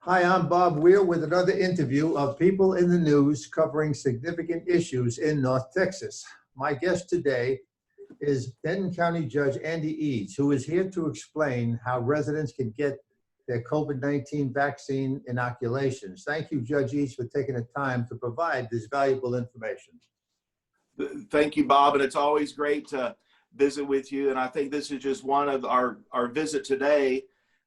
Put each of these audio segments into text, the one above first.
Hi, I'm Bob Weir with another interview of People in the News covering significant issues in North Texas. My guest today is Denton County Judge Andy Eads, who is here to explain how residents can get their COVID-19 vaccine inoculations. Thank you, Judge Eads, for taking the time to provide this valuable information. Thank you, Bob, and it's always great to visit with you. And I think this is just one of our visit today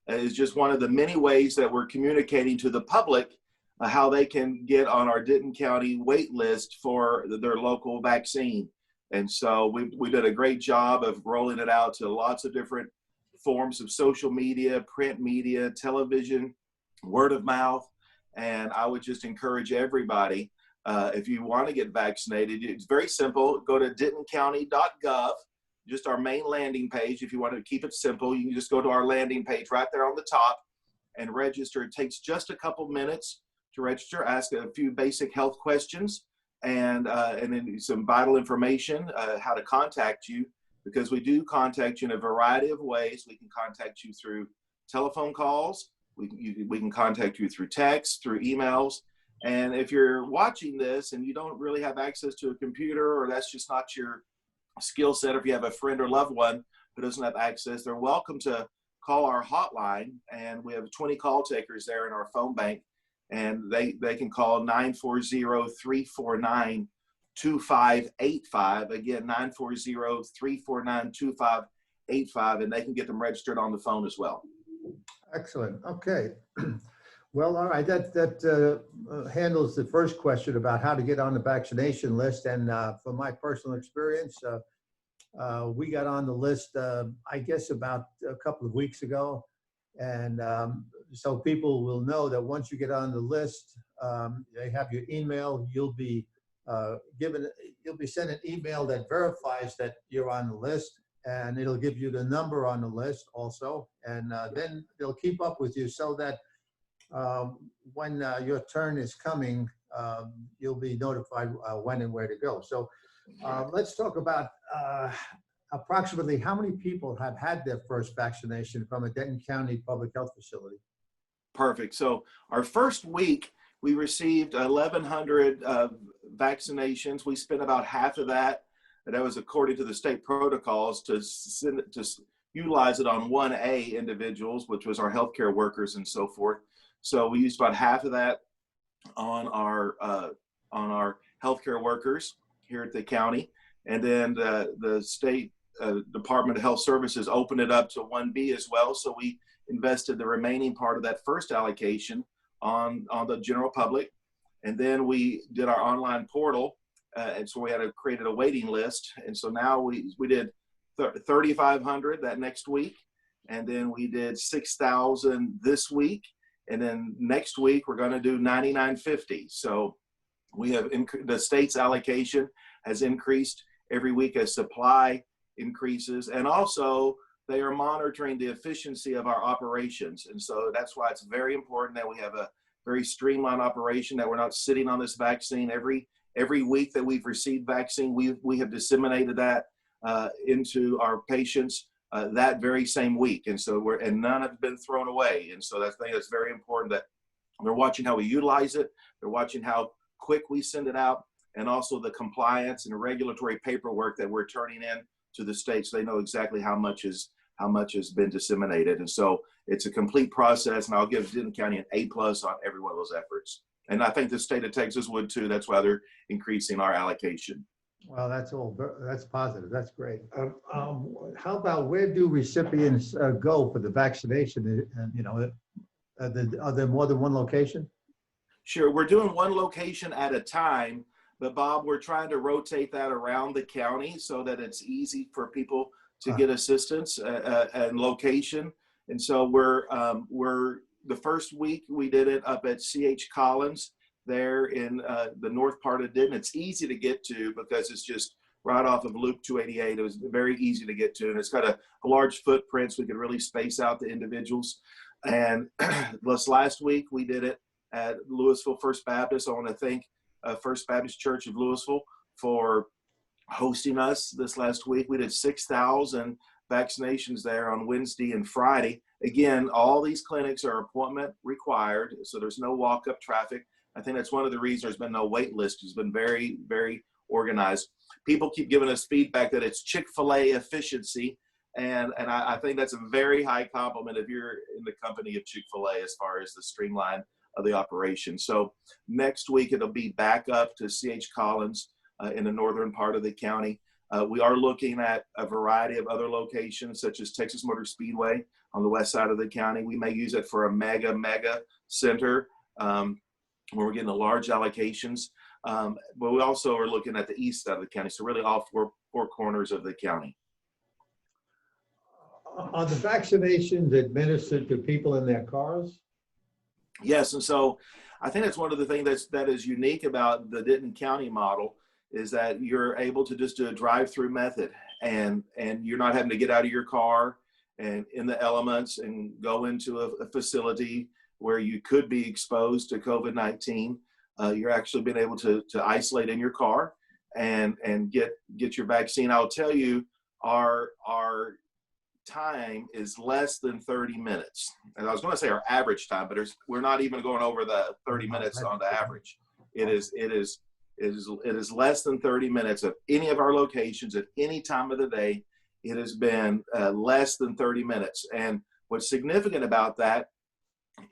is just one of the many ways that we're communicating to the public how they can get on our Denton County wait list for their local vaccine. And so we did a great job of rolling it out to lots of different forms of social media, print media, television, word of mouth. And I would just encourage everybody, if you want to get vaccinated, it's very simple. Go to dentoncounty.gov. Just our main landing page. If you want to keep it simple, you can just go to our landing page right there on the top and register. It takes just a couple minutes to register, ask a few basic health questions, and then some vital information, how to contact you, because we do contact you in a variety of ways. We can contact you through telephone calls. We can contact you through text, through emails. And if you're watching this and you don't really have access to a computer, or that's just not your skill set, or if you have a friend or loved one who doesn't have access, they're welcome to call our hotline, and we have 20 call takers there in our phone bank, and they can call 940-349-2585. Again, 940-349-2585, and they can get them registered on the phone as well. Excellent. Okay. Well, all right, that handles the first question about how to get on the vaccination list. And from my personal experience, we got on the list, I guess, about a couple of weeks ago. And so people will know that once you get on the list, they have your email. You'll be sent an email that verifies that you're on the list, and it'll give you the number on the list also. And then they'll keep up with you so that when your turn is coming, you'll be notified when and where to go. So let's talk about approximately how many people have had their first vaccination from a Denton County public health facility. Perfect. So our first week, we received 1,100 vaccinations. We spent about half of that, and that was according to the state protocols, to utilize it on 1A individuals, which was our healthcare workers and so forth. So we used about half of that on our healthcare workers here at the county, and then the state Department of Health Services opened it up to 1B as well. So we invested the remaining part of that first allocation on the general public, and then we did our online portal, and so we had created a waiting list, and so now we did 3,500 that next week, and then we did 6,000 this week. And then next week, we're going to do 9,950. So we have the state's allocation has increased every week as supply increases. And also, they are monitoring the efficiency of our operations. And so that's why it's very important that we have a very streamlined operation, that we're not sitting on this vaccine. Every week that we've received vaccine, we have disseminated that into our patients that very same week, and so none have been thrown away. And so I think that's very important, that they're watching how we utilize it, they're watching how quick we send it out, and also the compliance and regulatory paperwork that we're turning in to the state, so they know exactly how much has been disseminated. And so it's a complete process, and I'll give Denton County an A+ on every one of those efforts. And I think the state of Texas would too. That's why they're increasing our allocation. Well, that's positive. That's great. How about, where do recipients go for the vaccination? Are there more than one location? Sure, we're doing one location at a time, but Bob, we're trying to rotate that around the county so that it's easy for people to get assistance and location. And so we're the first week we did it up at C.H. Collins there in the north part of Denton. It's easy to get to because it's just right off of Loop 288. It was very easy to get to, and it's got a large footprint, so we could really space out the individuals. And this last week we did it at Louisville First Baptist. I want to thank First Baptist Church of Louisville for hosting us this last week. We did 6,000 vaccinations there on Wednesday and Friday. Again, all these clinics are appointment required, so there's no walk-up traffic. I think that's one of the reasons there's been no wait list. It's been very, very organized. People keep giving us feedback that it's Chick-fil-A efficiency, and I think that's a very high compliment if you're in the company of Chick-fil-A as far as the streamline of the operation. So next week it'll be back up to C.H. Collins in the northern part of the county. We are looking at a variety of other locations, such as Texas Motor Speedway on the west side of the county. We may use it for a mega center where we're getting the large allocations. But we also are looking at the east side of the county, so really all four corners of the county. Are the vaccinations administered to people in their cars? Yes, and so I think that's one of the things that is unique about the Denton County model is that you're able to just do a drive-through method, and you're not having to get out of your car and in the elements and go into a facility where you could be exposed to COVID-19. You're actually being able to isolate in your car and get your vaccine. I'll tell you, our time is less than 30 minutes. And I was going to say our average time, but we're not even going over the 30 minutes on the average. It is less than 30 minutes at any of our locations at any time of the day. It has been less than 30 minutes. And what's significant about that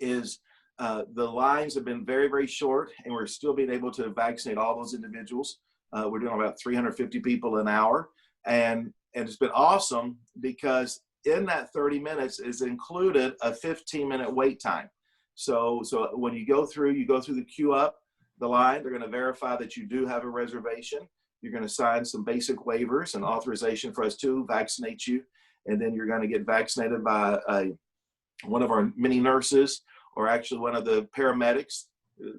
is the lines have been very, very short, and we're still being able to vaccinate all those individuals. We're doing about 350 people an hour. And it's been awesome because in that 30 minutes is included a 15-minute wait time. So when you go through the queue up the line, they're going to verify that you do have a reservation. You're going to sign some basic waivers and authorization for us to vaccinate you. And then you're going to get vaccinated by one of our mini nurses or actually one of the paramedics.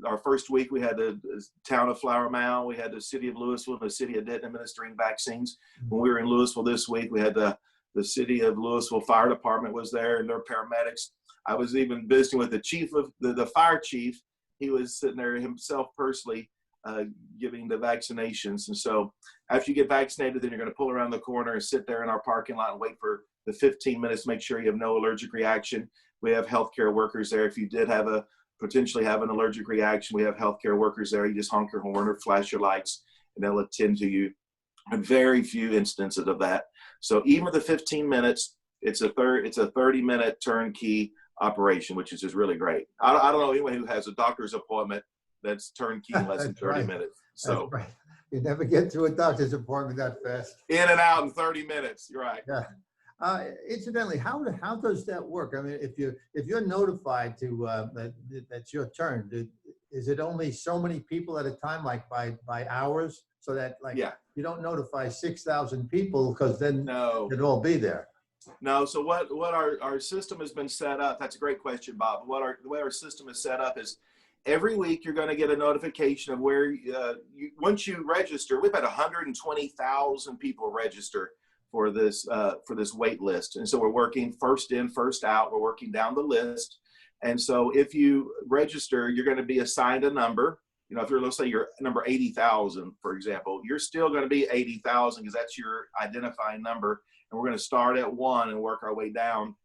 Our first week, we had the town of Flower Mound, we had the city of Louisville, and the city of Denton administering vaccines. When we were in Louisville this week, we had the city of Louisville Fire Department was there and their paramedics. I was even visiting with the chief of the fire chief. He was sitting there himself personally giving the vaccinations. And so after you get vaccinated, then you're going to pull around the corner and sit there in our parking lot and wait for the 15 minutes to make sure you have no allergic reaction. We have healthcare workers there. If you did potentially have an allergic reaction, we have healthcare workers there. You just honk your horn or flash your lights and they'll attend to you. And very few instances of that. So even with the 15 minutes, it's a 30-minute turnkey operation, which is just really great. I don't know anyone who has a doctor's appointment that's turnkey in less than 30 minutes. So right. You never get to a doctor's appointment that fast. In and out in 30 minutes. You're right. Yeah. Incidentally, how does that work? I mean, if you're notified to that's your turn, is it only so many people at a time, like by hours, so that you don't notify 6,000 people because then they'd all be there? No. So what our system has been set up? That's a great question, Bob. The way our system is set up is every week you're going to get a notification of where once you register. We've had 120,000 people register for this wait list. And so we're working first in, first out. We're working down the list. And so if you register, you're going to be assigned a number. If let's say you're number 80,000, for example, you're still going to be 80,000 because that's your identifying number. And we're going to start at 1 and work our way down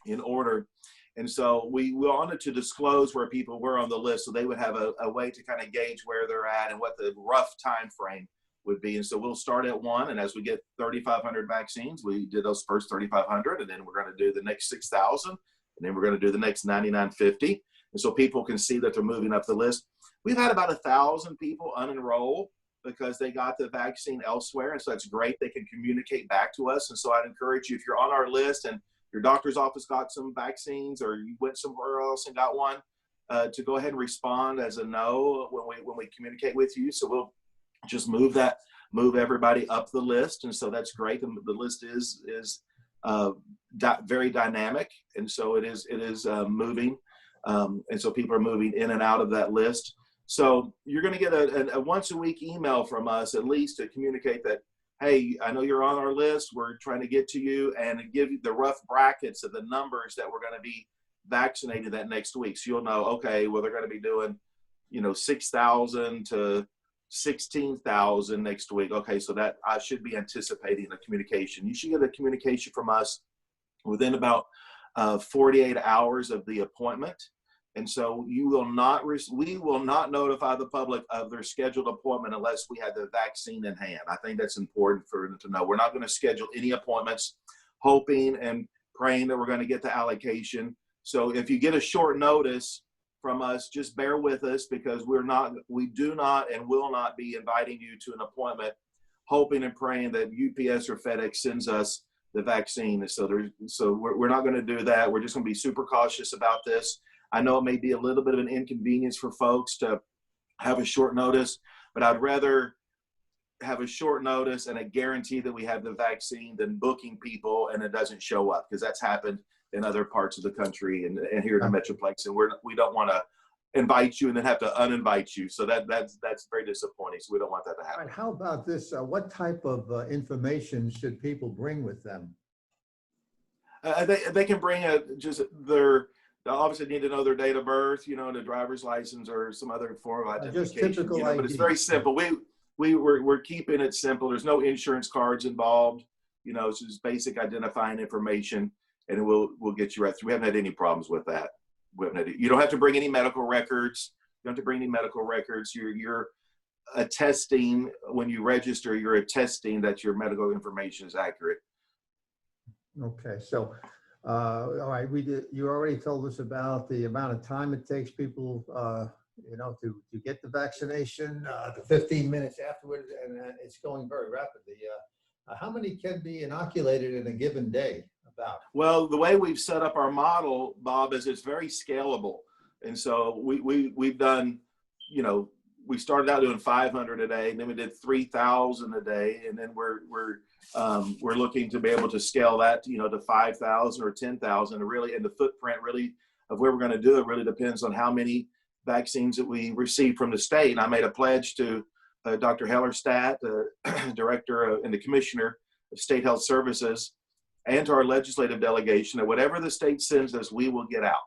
in order. And so we wanted to disclose where people were on the list so they would have a way to kind of gauge where they're at and what the rough time frame would be. And so we'll start at 1, and as we get 3,500 vaccines, we did those first 3,500, and then we're going to do the next 6,000, and then we're going to do the next 9,950. And so people can see that they're moving up the list. We've had about 1,000 people unenroll because they got the vaccine elsewhere, and so that's great. They can communicate back to us. And so I'd encourage you, if you're on our list and your doctor's office got some vaccines or you went somewhere else and got one, to go ahead and respond as a no when we communicate with you. So we'll just move everybody up the list. And so that's great. The list is very dynamic. And so it is moving. And so people are moving in and out of that list. So you're going to get a once a week email from us, at least, to communicate that, hey, I know you're on our list. We're trying to get to you and give you the rough brackets of the numbers that we're going to be vaccinated that next week. So you'll know, okay, well, they're going to be doing, 6,000 to 16,000 next week. Okay, so that I should be anticipating a communication. You should get a communication from us within about 48 hours of the appointment. And so we will not notify the public of their scheduled appointment unless we have the vaccine in hand. I think that's important for them to know. We're not going to schedule any appointments hoping and praying that we're going to get the allocation. So if you get a short notice from us, just bear with us, because we do not and will not be inviting you to an appointment hoping and praying that UPS or FedEx sends us the vaccine. So we're not going to do that. We're just going to be super cautious about this. I know it may be a little bit of an inconvenience for folks to have a short notice, but I'd rather have a short notice and a guarantee that we have the vaccine than booking people and it doesn't show up, because that's happened in other parts of the country and here in the Metroplex, and we don't want to invite you and then have to uninvite you. So that's very disappointing. So we don't want that to happen. Right, how about this? What type of information should people bring with them? They can bring they obviously need to know their date of birth, and a driver's license or some other form of identification. Just typical ID. But it's very simple. We're keeping it simple. There's no insurance cards involved. It's just basic identifying information, and we'll get you right through. We haven't had any problems with that. You don't have to bring any medical records. You don't have to bring any medical records. You're attesting when you register. You're attesting that your medical information is accurate. Okay, so all right, you already told us about the amount of time it takes people, to get the vaccination, the 15 minutes afterwards, and it's going very rapidly. How many can be inoculated in a given day? Well, the way we've set up our model, Bob, is it's very scalable. And so we've done, we started out doing 500 a day, and then we did 3,000 a day, and then we're looking to be able to scale that, to 5,000 or 10,000. And the footprint really of where we're going to do it really depends on how many vaccines that we receive from the state. And I made a pledge to Dr. Hellerstadt, the director and the commissioner of State Health Services, and to our legislative delegation, that whatever the state sends us, we will get out.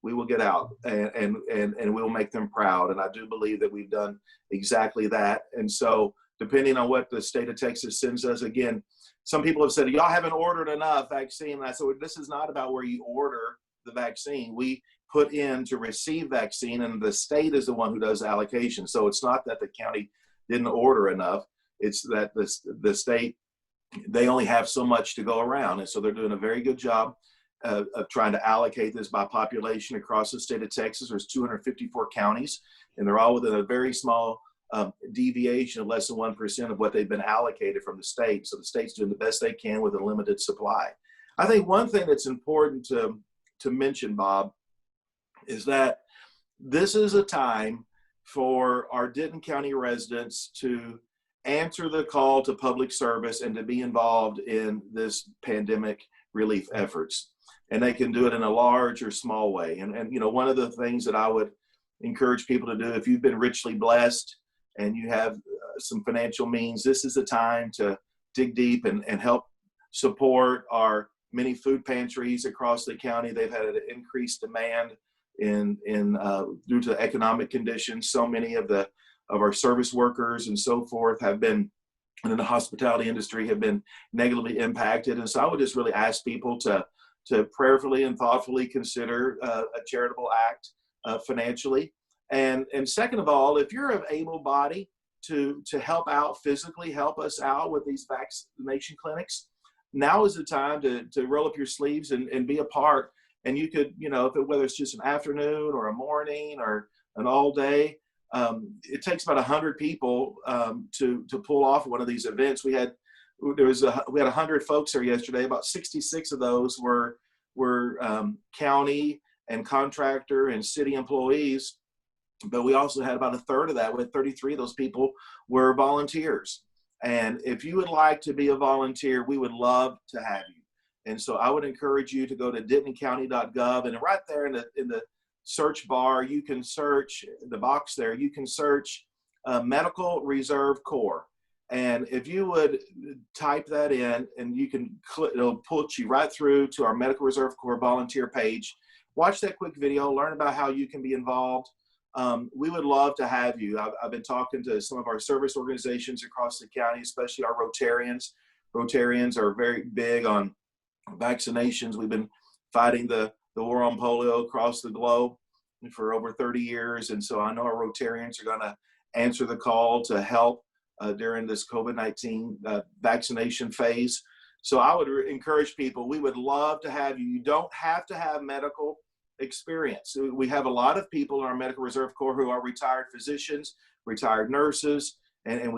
We will get out and we'll make them proud. And I do believe that we've done exactly that. And so depending on what the state of Texas sends us, again, some people have said, y'all haven't ordered enough vaccine. And I said, well, this is not about where you order the vaccine. We put in to receive vaccine, and the state is the one who does the allocation. So it's not that the county didn't order enough. It's that the state, they only have so much to go around. And so they're doing a very good job of trying to allocate this by population across the state of Texas. There's 254 counties, and they're all within a very small deviation of less than 1% of what they've been allocated from the state. So the state's doing the best they can with a limited supply. I think one thing that's important to mention, Bob, is that this is a time for our Denton County residents to answer the call to public service and to be involved in this pandemic relief efforts. And they can do it in a large or small way. And one of the things that I would encourage people to do, if you've been richly blessed and you have some financial means, this is the time to dig deep and help support our many food pantries across the county. They've had an increased demand due to economic conditions. So many of our service workers and so forth have been, and in the hospitality industry, have been negatively impacted. And so I would just really ask people to prayerfully and thoughtfully consider a charitable act financially. And second of all, if you're of able body to help out physically, help us out with these vaccination clinics, now is the time to roll up your sleeves and be a part. And you could, whether it's just an afternoon or a morning or an all day, it takes about 100 people to pull off one of these events. We had 100 folks there yesterday. About 66 of those were county and contractor and city employees, but we also had about a third of that. With 33 of those people were volunteers. And if you would like to be a volunteer, we would love to have you. And so I would encourage you to go to dentoncounty.gov, and right there in the search bar, you can search the box there. You can search Medical Reserve Corps. And if you would type that in, and you can click, it'll put you right through to our Medical Reserve Corps volunteer page. Watch that quick video, learn about how you can be involved. we would love to have you. I've been talking to some of our service organizations across the county, especially our Rotarians. Rotarians are very big on vaccinations. We've been fighting the war on polio across the globe for over 30 years. And so I know our Rotarians are going to answer the call to help during this COVID-19 vaccination phase. So I would encourage people, we would love to have you. You don't have to have medical experience. We have a lot of people in our Medical Reserve Corps who are retired physicians, retired nurses, and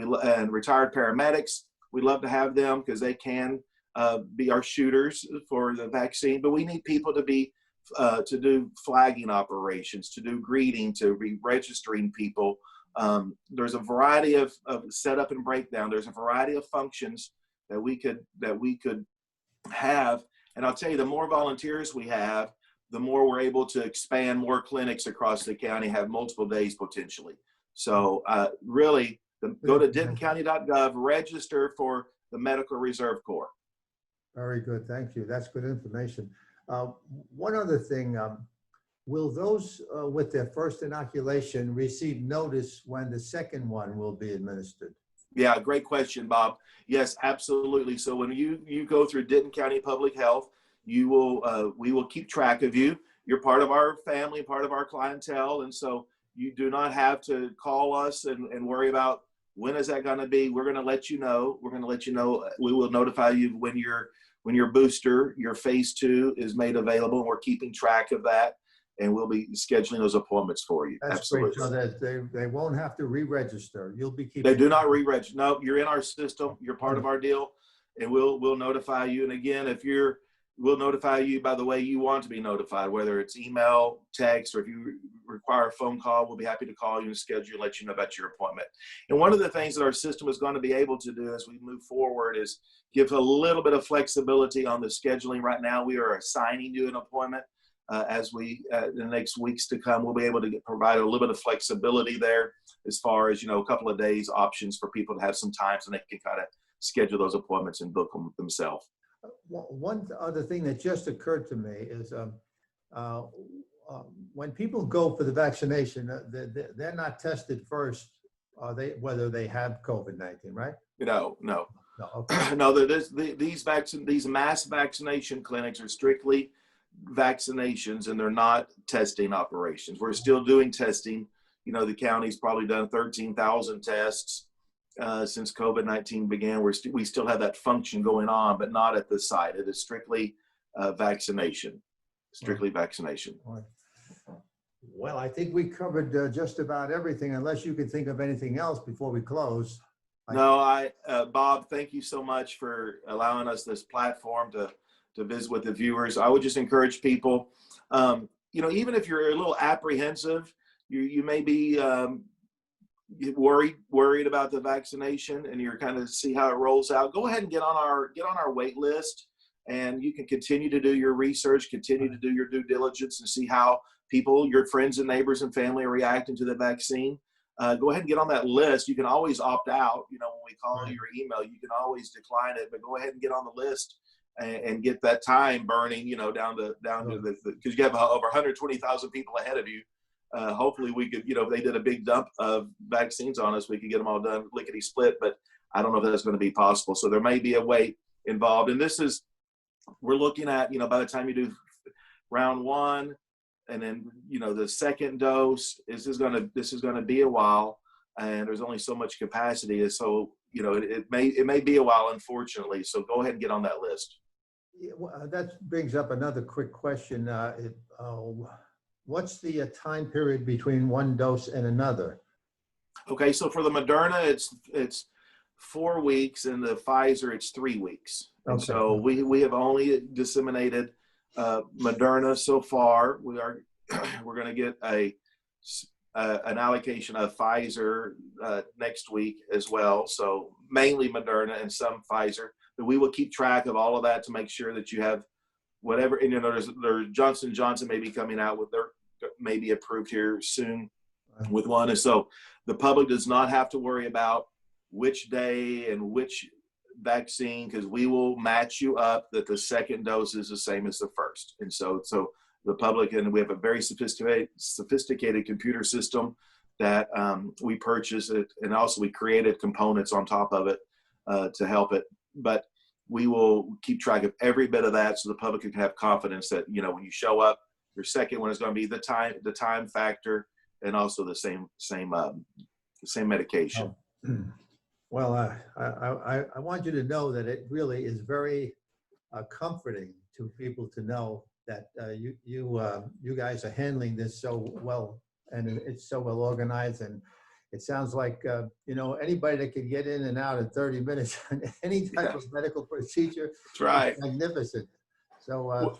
retired paramedics. We love to have them because they can be our shooters for the vaccine. But we need people to be to do flagging operations, to do greeting, to be registering people. There's a variety of setup and breakdown. There's a variety of functions that we could have. And I'll tell you, the more volunteers we have, the more we're able to expand more clinics across the county, have multiple days potentially. So really, go to dentoncounty.gov, register for the Medical Reserve Corps. Very good, thank you. That's good information. One other thing, will those with their first inoculation receive notice when the second one will be administered? Yeah, great question, Bob. Yes, absolutely. So when you go through Denton County Public Health, we will keep track of you. You're part of our family, part of our clientele, and so you do not have to call us and worry about when is that going to be. We're going to let you know. We're going to let you know. We will notify you when your booster, your phase 2 is made available, and we're keeping track of that, and we'll be scheduling those appointments for you. That's absolutely. Great. So that they won't have to re-register. You'll be keeping. They do not re-register. No, you're in our system. You're part of our deal, and we'll notify you. And again, we'll notify you by the way you want to be notified, whether it's email, text, or if you require a phone call, we'll be happy to call you and schedule and let you know about your appointment. And one of the things that our system is going to be able to do as we move forward is give a little bit of flexibility on the scheduling. Right now, we are assigning you an appointment. As we, in the next weeks to come, we'll be able to provide a little bit of flexibility there as far as, a couple of days options for people to have some time so they can kind of schedule those appointments and book them themselves. One other thing that just occurred to me is when people go for the vaccination, they're not tested first, whether they have COVID-19, right? No. Okay. No, these mass vaccination clinics are strictly vaccinations, and they're not testing operations. We're still doing testing. The county's probably done 13,000 tests since COVID-19 began. We still have that function going on, but not at the site. It is strictly vaccination. Strictly vaccination. Well, I think we covered just about everything, unless you could think of anything else before we close. No, Bob, thank you so much for allowing us this platform to visit with the viewers. I would just encourage people, even if you're a little apprehensive, you may be worried about the vaccination, and you're kind of see how it rolls out. Go ahead and get on our wait list, and you can continue to do your research, continue to do your due diligence, and see how people, your friends and neighbors and family, are reacting to the vaccine. Go ahead and get on that list. You can always opt out. When we call you or email, you can always decline it, but go ahead and get on the list and get that time burning, down to because you have over 120,000 people ahead of you. Hopefully we could, if they did a big dump of vaccines on us, we could get them all done lickety split, but I don't know if that's going to be possible. So there may be a wait involved. And we're looking at, by the time you do round 1 and then, the second dose, this is going to be a while, and there's only so much capacity. So, it may be a while, unfortunately. So go ahead and get on that list. Yeah, well, that brings up another quick question. What's the time period between one dose and another? Okay, so for the Moderna, it's 4 weeks, and the Pfizer, it's 3 weeks. Okay. And so we have only disseminated Moderna so far. We're going to get an allocation of Pfizer next week as well. So mainly Moderna and some Pfizer. But we will keep track of all of that to make sure that you have whatever. And there's Johnson & Johnson may be coming out with may be approved here soon with one. And so the public does not have to worry about which day and which vaccine, because we will match you up that the second dose is the same as the first. And so the public. And we have a very sophisticated computer system that we purchased it, and also we created components on top of it to help it. But we will keep track of every bit of that so the public can have confidence that, you know, when you show up, your second one is going to be the time factor, and also the same medication. Well, I want you to know that it really is very comforting to people to know that you guys are handling this so well, and it's so well organized. And it sounds like, you know, anybody that can get in and out in 30 minutes on any type of medical procedure. That's right. Is magnificent. So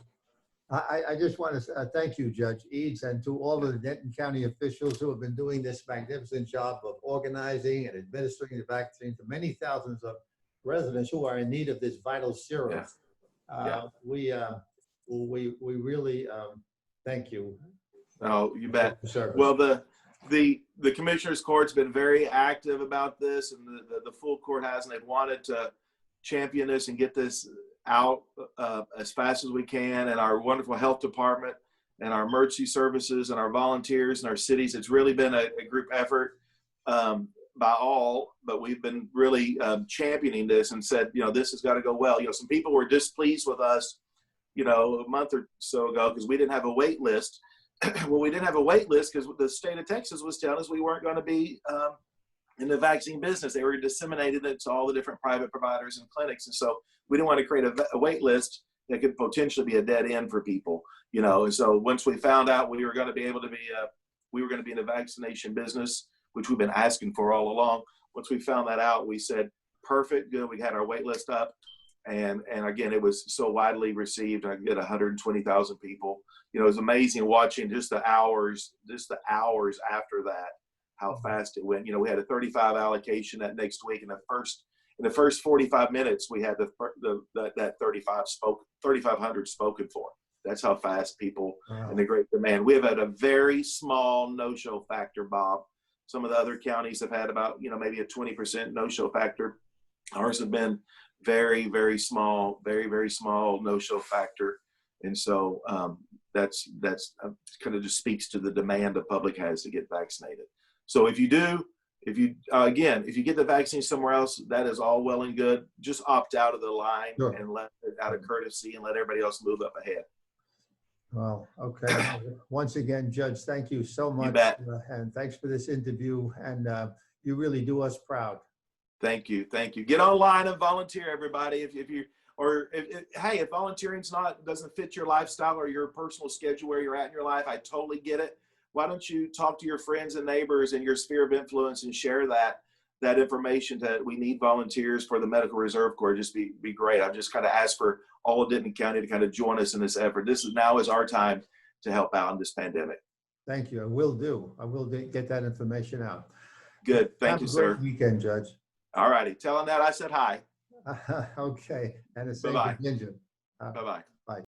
I just want to thank you, Judge Eads, and to all of the Denton County officials who have been doing this magnificent job of organizing and administering the vaccine to many thousands of residents who are in need of this vital serum. Yeah. We really thank you. Oh, you bet. Well, the commissioner's court's been very active about this, and the full court has, and they've wanted to champion this and get this out as fast as we can. And our wonderful health department and our emergency services and our volunteers and our cities, it's really been a group effort by all, but we've been really championing this and said, you know, this has got to go well. You know, some people were displeased with us, you know, a month or so ago because we didn't have a wait list. Well, we didn't have a wait list because the state of Texas was telling us we weren't going to be in the vaccine business. They were disseminating it to all the different private providers and clinics. And so we didn't want to create a wait list that could potentially be a dead end for people, you know. And so once we found out we were going to be able to be, we were going to be in the vaccination business, which we've been asking for all along. Once we found that out, we said, perfect, good. We had our wait list up. And again, it was so widely received. I get 120,000 people. You know, it was amazing watching just the hours after that, how fast it went. You know, we had a 35 allocation that next week. In the first 45 minutes, we had that 3,500 spoken for. That's how fast people and the great demand. We have had a very small no-show factor, Bob. Some of the other counties have had about, you know, maybe a 20% no-show factor. Ours have been very, very small, very, very small no-show factor. And so that's kind of just speaks to the demand the public has to get vaccinated. So if you get the vaccine somewhere else, that is all well and good. Just opt out of the line. Sure. And let it out of courtesy and let everybody else move up ahead. Well, okay. Once again, Judge, thank you so much. You bet. And thanks for this interview. And you really do us proud. Thank you. Thank you. Get online and volunteer, everybody. If volunteering doesn't fit your lifestyle or your personal schedule where you're at in your life, I totally get it. Why don't you talk to your friends and neighbors in your sphere of influence and share that information that we need volunteers for the Medical Reserve Corps? Just be great. I've just kind of asked for all of Denton County to kind of join us in this effort. Now is our time to help out in this pandemic. Thank you. I will get that information out. Good. Thank you, sir. Have a great weekend, Judge. All righty. Tell them that I said hi. Okay. And the same Bye-bye. to Ginger. Bye-bye. Bye.